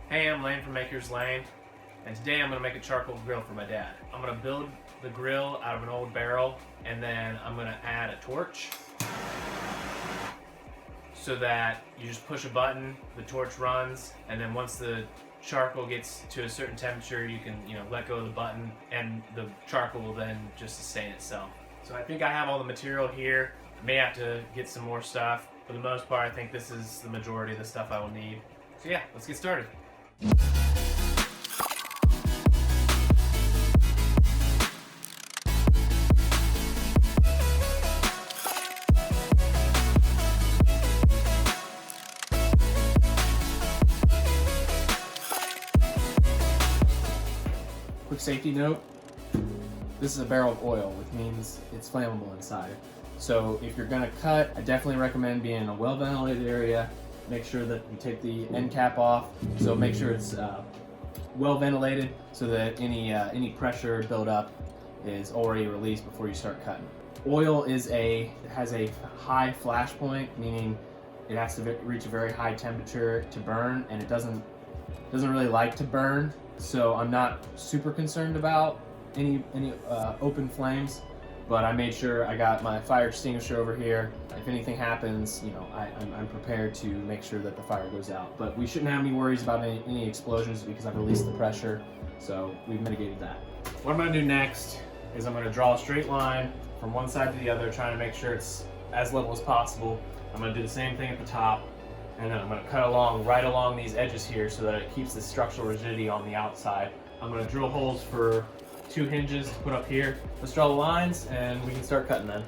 Hey, I'm Lane from Maker's Lane, and today I'm going to make a charcoal grill for my dad. I'm going to build the grill out of an old barrel, and then I'm going to add a torch so that you just push a button, the torch runs, and then once the charcoal gets to a certain temperature, you can let go of the button, and the charcoal will then just sustain itself. So I think I have all the material here. I may have to get some more stuff. For the most part, I think this is the majority of the stuff I will need. So yeah, let's get started. Quick safety note, this is a barrel of oil, which means it's flammable inside. So if you're gonna cut, I definitely recommend being in a well-ventilated area. Make sure that you take the end cap off, so make sure it's well ventilated so that any pressure buildup is already released before you start cutting. Oil has a high flash point, meaning it has to reach a very high temperature to burn, and it doesn't really like to burn. So I'm not super concerned about any open flames, but I made sure I got my fire extinguisher over here. If anything happens, I'm prepared to make sure that the fire goes out. But we shouldn't have any worries about any explosions because I've released the pressure, so we've mitigated that. What I'm gonna do next is I'm gonna draw a straight line from one side to the other, trying to make sure it's as level as possible. I'm gonna do the same thing at the top, and then I'm gonna cut right along these edges here so that it keeps the structural rigidity on the outside. I'm gonna drill holes for 2 hinges to put up here. Let's draw the lines and we can start cutting then.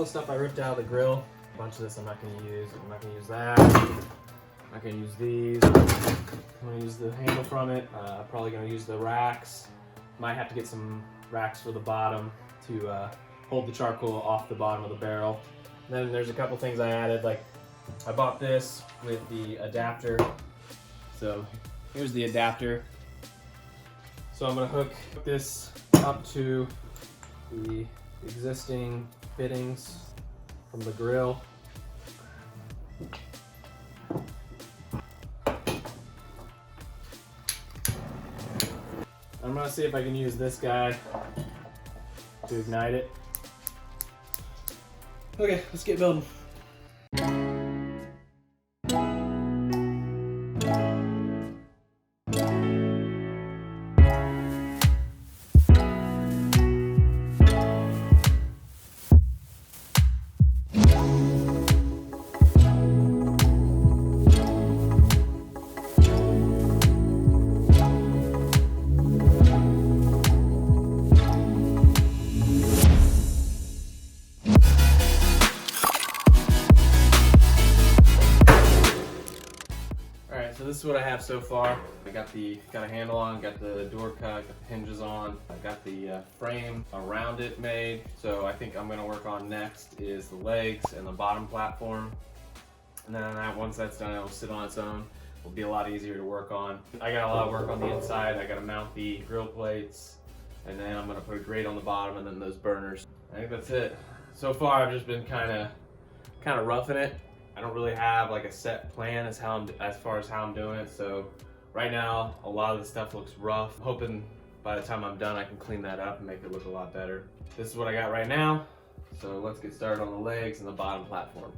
the stuff I ripped out of the grill. A bunch of this I'm not going to use. I'm not going to use that. I'm not going to use these. I'm going to use the handle from it. I'm probably going to use the racks. Might have to get some racks for the bottom to hold the charcoal off the bottom of the barrel. And then there's a couple things I added, like I bought this with the adapter. So here's the adapter. So I'm going to hook this up to the existing fittings from the grill. I'm gonna see if I can use this guy to ignite it. Okay, let's get building. So this is what I have so far. I got a handle on, got the door cut, got the hinges on. I got the frame around it made. So I think I'm gonna work on next is the legs and the bottom platform. And then once that's done, it'll sit on its own. It'll be a lot easier to work on. I got a lot of work on the inside. I gotta mount the grill plates, and then I'm gonna put a grate on the bottom and then those burners. I think that's it. So far, I've just been kind of roughing it. I don't really have like a set plan as far as how I'm doing it. So right now, a lot of the stuff looks rough. I'm hoping by the time I'm done, I can clean that up and make it look a lot better. This is what I got right now. So let's get started on the legs and the bottom platform.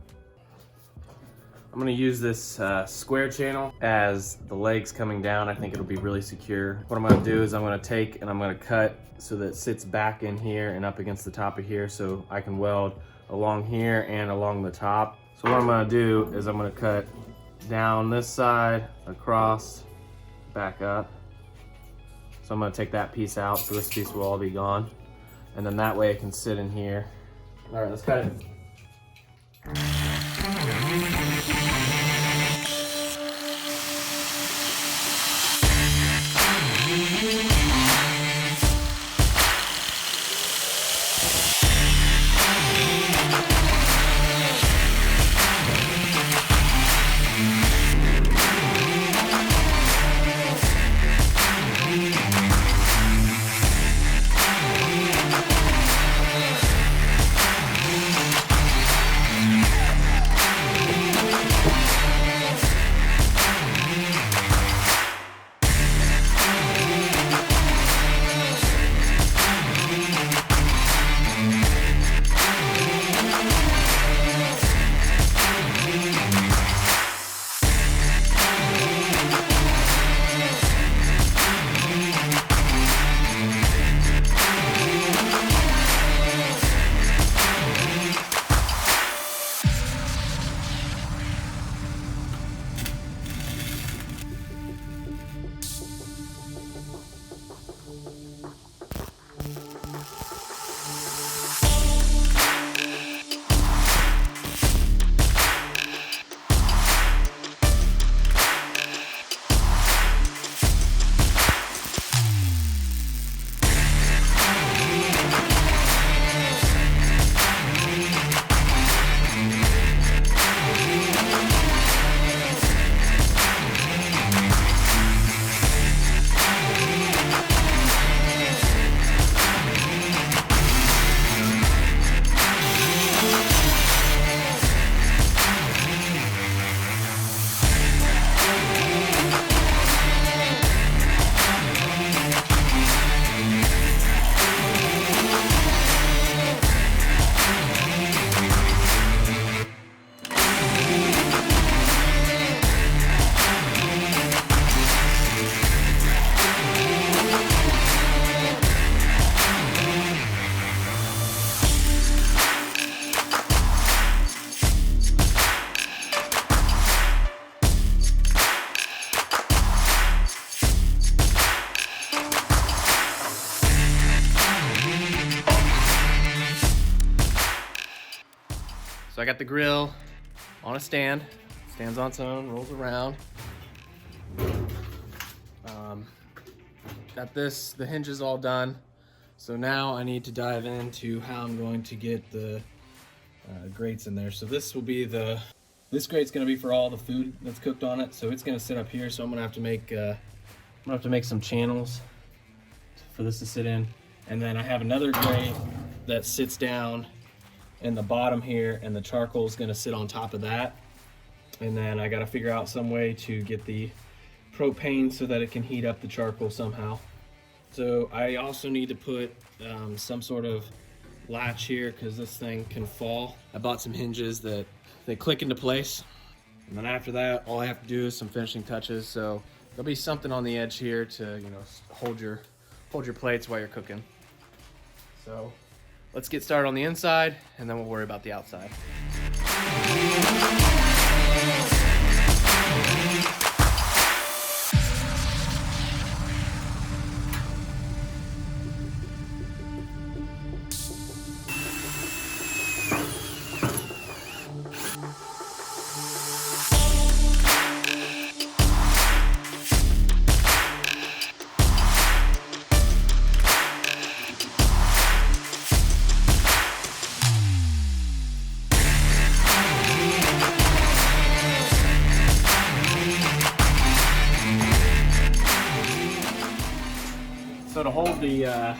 I'm gonna use this square channel as the legs coming down. I think it'll be really secure. What I'm gonna do is I'm gonna take and I'm gonna cut so that it sits back in here and up against the top of here, so I can weld along here and along the top. So what I'm gonna do is I'm gonna cut down this side, across, back up. So I'm gonna take that piece out, so this piece will all be gone. And then that way it can sit in here. All right, let's cut it. So I got the grill on a stand, stands on its own, rolls around. Got the hinges all done. So now I need to dive into how I'm going to get the grates in there. So this grate's gonna be for all the food that's cooked on it. So it's gonna sit up here. So I'm gonna have to make some channels for this to sit in. And then I have another grate that sits down in the bottom here, and the charcoal is gonna sit on top of that. And then I gotta figure out some way to get the propane so that it can heat up the charcoal somehow. So I also need to put some sort of latch here because this thing can fall. I bought some hinges that they click into place. And then after that, all I have to do is some finishing touches. So there'll be something on the edge here to, you know, hold your plates while you're cooking. So let's get started on the inside and then we'll worry about the outside. So to hold the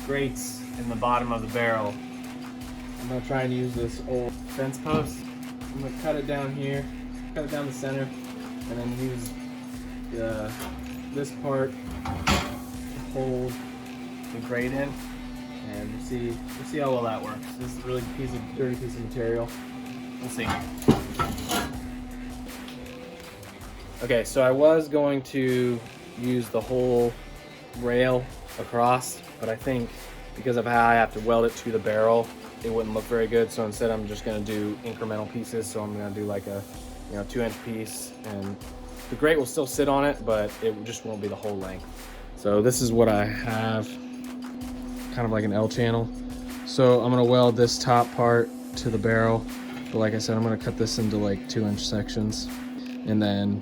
grates in the bottom of the barrel, I'm going to try and use this old fence post. I'm going to cut it down here, cut it down the center, and then use this part to hold the grate in. And we'll see how well that works. This is a really dirty piece of material. We'll see. Okay, so I was going to use the whole rail across, but I think because of how I have to weld it to the barrel, it wouldn't look very good. So instead I'm just going to do incremental pieces. So I'm going to do like a 2-inch piece, and the grate will still sit on it, but it just won't be the whole length. So this is what I have, kind of like an L channel. So I'm going to weld this top part to the barrel, but like I said, I'm going to cut this into like 2-inch sections and then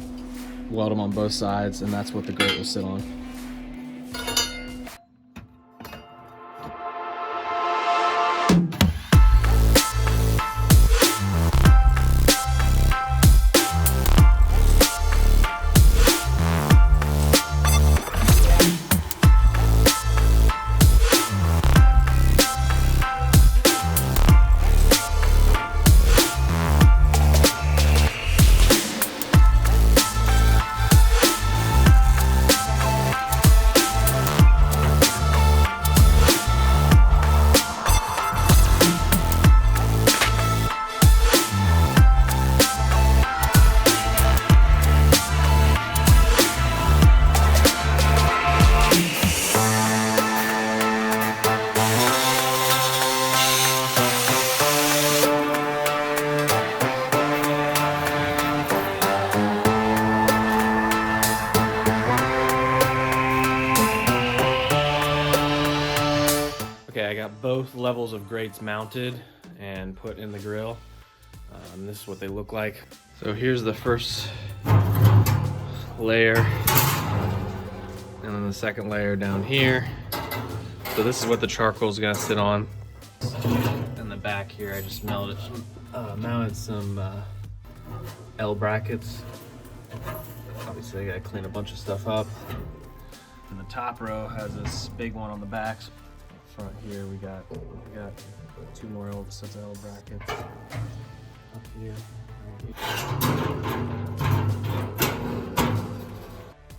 weld them on both sides, and that's what the grate will sit on. Okay, I got both levels of grates mounted and put in the grill. This is what they look like. So here's the first layer, and then the second layer down here. So this is what the charcoal is gonna sit on. In the back here, I just mounted some L brackets. Obviously, I gotta clean a bunch of stuff up. And the top row has this big one on the back. Front here we got 2 more sets of L brackets up here.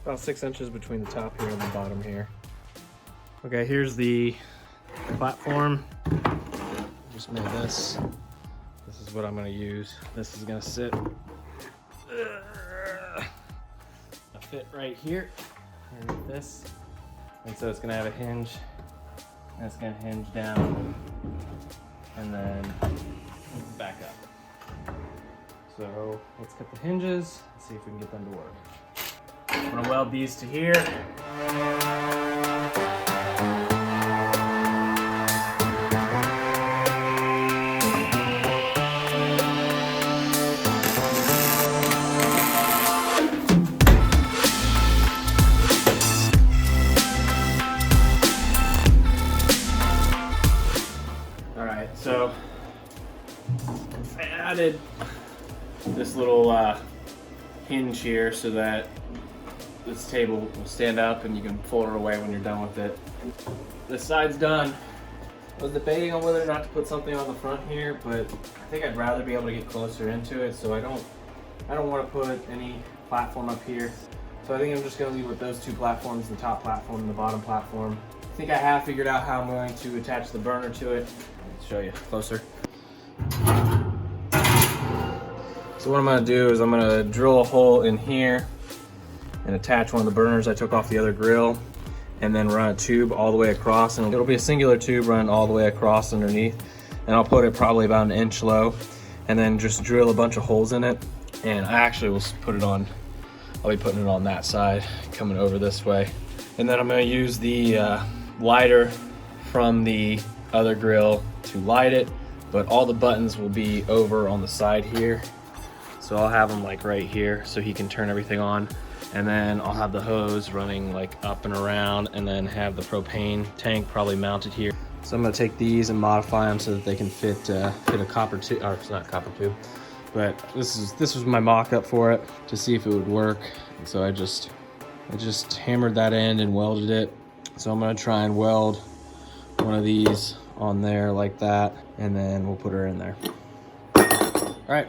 About 6 inches between the top here and the bottom here. Okay, here's the platform. Just made this. This is what I'm gonna use. This is gonna sit a fit right here underneath this, and so it's gonna have a hinge. That's gonna hinge down and then back up. So let's cut the hinges and see if we can get them to work. I'm gonna weld these to here. I added this little hinge here so that this table will stand up and you can fold it away when you're done with it. This side's done. I was debating on whether or not to put something on the front here, but I think I'd rather be able to get closer into it, so I don't want to put any platform up here. So I think I'm just going to leave with those two platforms, the top platform and the bottom platform. I think I have figured out how I'm going to attach the burner to it. I'll show you closer. So what I'm going to do is I'm going to drill a hole in here and attach one of the burners I took off the other grill, and then run a tube all the way across, and it'll be a singular tube running all the way across underneath, and I'll put it probably about 1 inch low, and then just drill a bunch of holes in it. And I actually will put it on, I'll be putting it on that side, coming over this way. And then I'm going to use the lighter from the other grill to light it, but all the buttons will be over on the side here. So I'll have them like right here so he can turn everything on. And then I'll have the hose running like up and around, and then have the propane tank probably mounted here. So I'm gonna take these and modify them so that they can fit a copper tube, or it's not a copper tube, but this was my mock-up for it to see if it would work. And so I just hammered that end and welded it. So I'm gonna try and weld one of these on there like that, and then we'll put her in there. All right.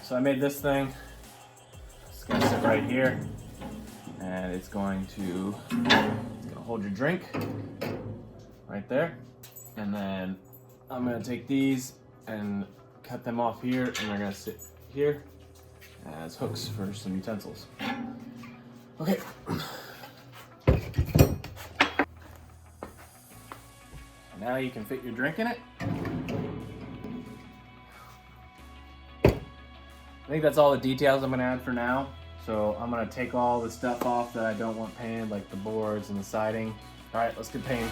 So I made this thing. It's gonna sit right here, and it's gonna hold your drink right there. And then I'm gonna take these and cut them off here, and they're gonna sit here as hooks for some utensils. Okay. Now you can fit your drink in it. I think that's all the details I'm gonna add for now. So I'm gonna take all the stuff off that I don't want painted, like the boards and the siding. All right, let's get painted.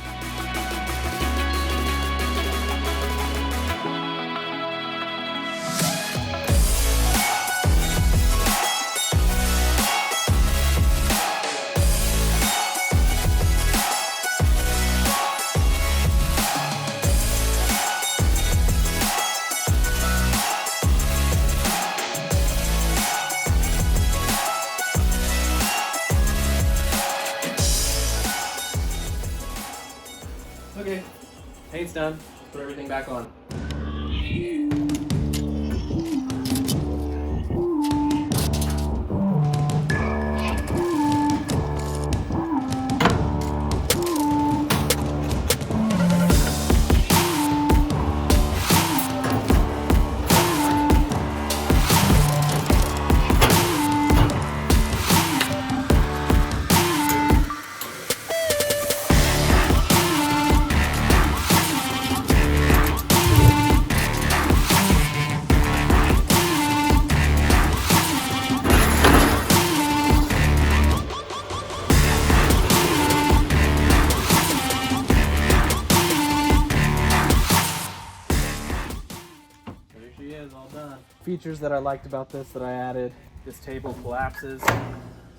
Okay, paint's done. Let's put everything back on. Features that I liked about this that I added: this table collapses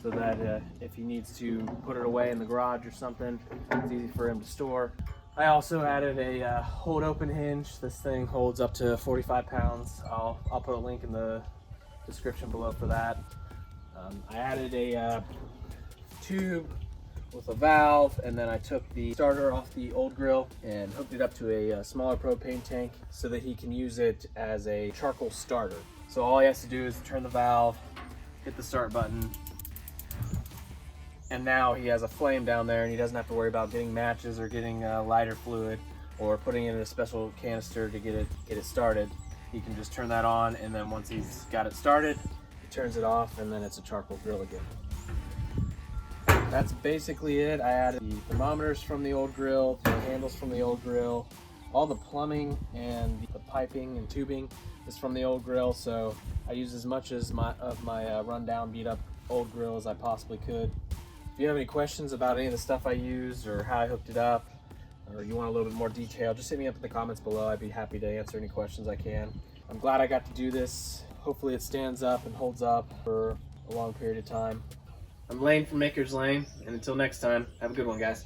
so that if he needs to put it away in the garage or something, it's easy for him to store. I also added a hold open hinge. This thing holds up to 45 pounds. I'll put a link in the description below for that. I added a tube with a valve, and then I took the starter off the old grill and hooked it up to a smaller propane tank so that he can use it as a charcoal starter. So all he has to do is turn the valve, hit the start button, and now he has a flame down there, and he doesn't have to worry about getting matches or getting lighter fluid or putting it in a special canister to get it started. He can just turn that on, and then once he's got it started, turns it off, and then it's a charcoal grill again. That's basically it. I added the thermometers from the old grill, the handles from the old grill, all the plumbing and the piping and tubing is from the old grill, so I used as much of my rundown, beat up old grill as I possibly could. If you have any questions about any of the stuff I used or how I hooked it up, or you want a little bit more detail, just hit me up in the comments below. I'd be happy to answer any questions I can. I'm glad I got to do this. Hopefully it stands up and holds up for a long period of time. I'm Lane from Maker's Lane, and until next time, have a good one, guys.